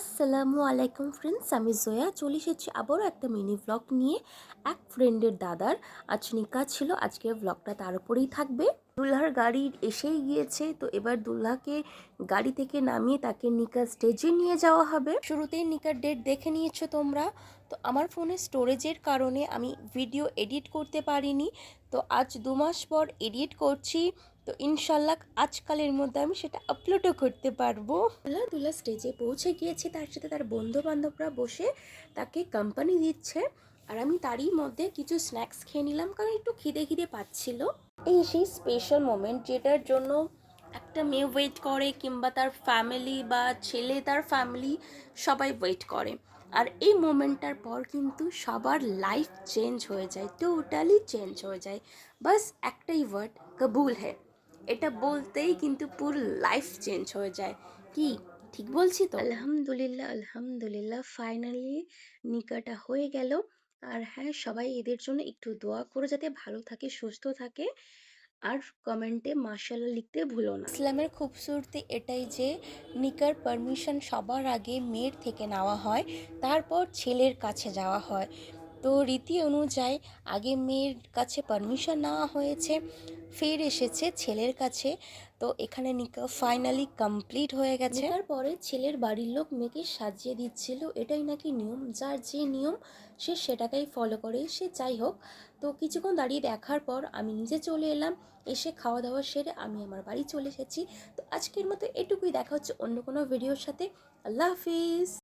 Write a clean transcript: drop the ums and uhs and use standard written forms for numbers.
আসসালামু আলাইকুম ফ্রেন্ডস, আমি জয়া চলে এসেছি আবারও একটা মিনি ব্লগ নিয়ে। এক ফ্রেন্ডের দাদার আজ নিকাহ ছিল, আজকের ব্লগটা তার উপরেই থাকবে। দুলহার গাড়ি এসেই গিয়েছে, তো এবার দুলহাকে গাড়ি থেকে নামিয়ে তাকে নিকাহ স্টেজে নিয়ে যাওয়া হবে। শুরুতেই নিকার ডেট দেখে নিয়েছো তোমরা। তো আমার ফোনে স্টোরেজের কারণে আমি ভিডিও এডিট করতে পারিনি, তো আজ 2 মাস পর এডিট করছি। তো ইনশাল্লাহ আজকালের মধ্যে আমি সেটা আপলোডও করতে পারবো। দুলা স্টেজে পৌঁছে গিয়েছে, তার সাথে তার বন্ধু বান্ধবরা বসে তাকে কোম্পানি দিচ্ছে। আর আমি তারই মধ্যে কিছু স্ন্যাক্স খেয়ে নিলাম, কারণ একটু খিদে খিদে পাচ্ছিল। এই সেই স্পেশাল মোমেন্ট যেটার জন্য একটা মেয়ে ওয়েট করে, কিংবা তার ফ্যামিলি বা ছেলে তার ফ্যামিলি সবাই ওয়েট করে। আর এই মোমেন্টটার পর কিন্তু সবার লাইফ চেঞ্জ হয়ে যায়, টোটালি চেঞ্জ হয়ে যায়। বাস একটাই ওয়ার্ড, কবুল হ্যায়। এটা বলতেই কিন্তু পুরো লাইফ চেঞ্জ হয়ে যায়। কি ঠিক বলছি তো? আলহামদুলিল্লাহ, আলহামদুলিল্লাহ, ফাইনালি নিকাটা হয়ে গেল। আর হ্যাঁ, সবাই এদের জন্য একটু দোয়া করো যাতে ভালো থাকে, সুস্থ থাকে। আর কমেন্টে মাশাআল্লাহ লিখতে ভুলো না। ইসলামের খুবসুরতি এটাই যে নিকার পারমিশন সবার আগে মেয়ের থেকে নেওয়া হয়, তারপর ছেলের কাছে যাওয়া হয়। তো রীতি অনুযায়ী আগে মেয়ের কাছে পারমিশন নেওয়া হয়েছে, ফের এসেছে ছেলের কাছে। তো এখানে নিকাহ ফাইনালি কমপ্লিট হয়ে গেছে। তারপরে ছেলের বাড়ির লোক মেয়েকে সাজিয়ে দিচ্ছিল, এটাই নাকি নিয়ম, যার যে নিয়ম সে সেটাকেই ফলো করে, সে যাই হোক। তো কিছুক্ষণ দাঁড়িয়ে দেখার পর আমি নিজে চলে এলাম। এসে খাওয়া দাওয়া সেরে আমি আমার বাড়ি চলে এসেছি। তো আজকের মতো এটুকুই, দেখা হচ্ছে অন্য কোনো ভিডিওর সাথে। আল্লাহ হাফিজ।